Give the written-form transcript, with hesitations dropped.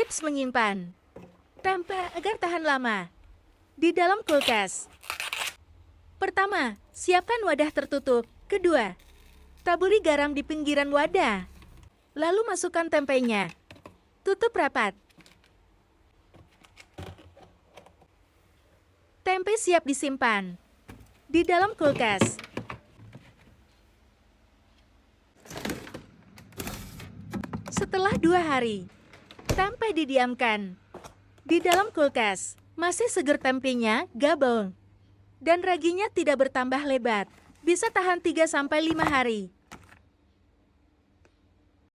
Tips menyimpan tempe agar tahan lama di dalam kulkas. Pertama, siapkan wadah tertutup. Kedua, taburi garam di pinggiran wadah. Lalu masukkan tempenya. Tutup rapat. Tempe siap disimpan di dalam kulkas. Setelah 2 hari, tempe didiamkan di dalam kulkas. Masih seger tempenya, gabung. Dan raginya tidak bertambah lebat. Bisa tahan 3-5 hari.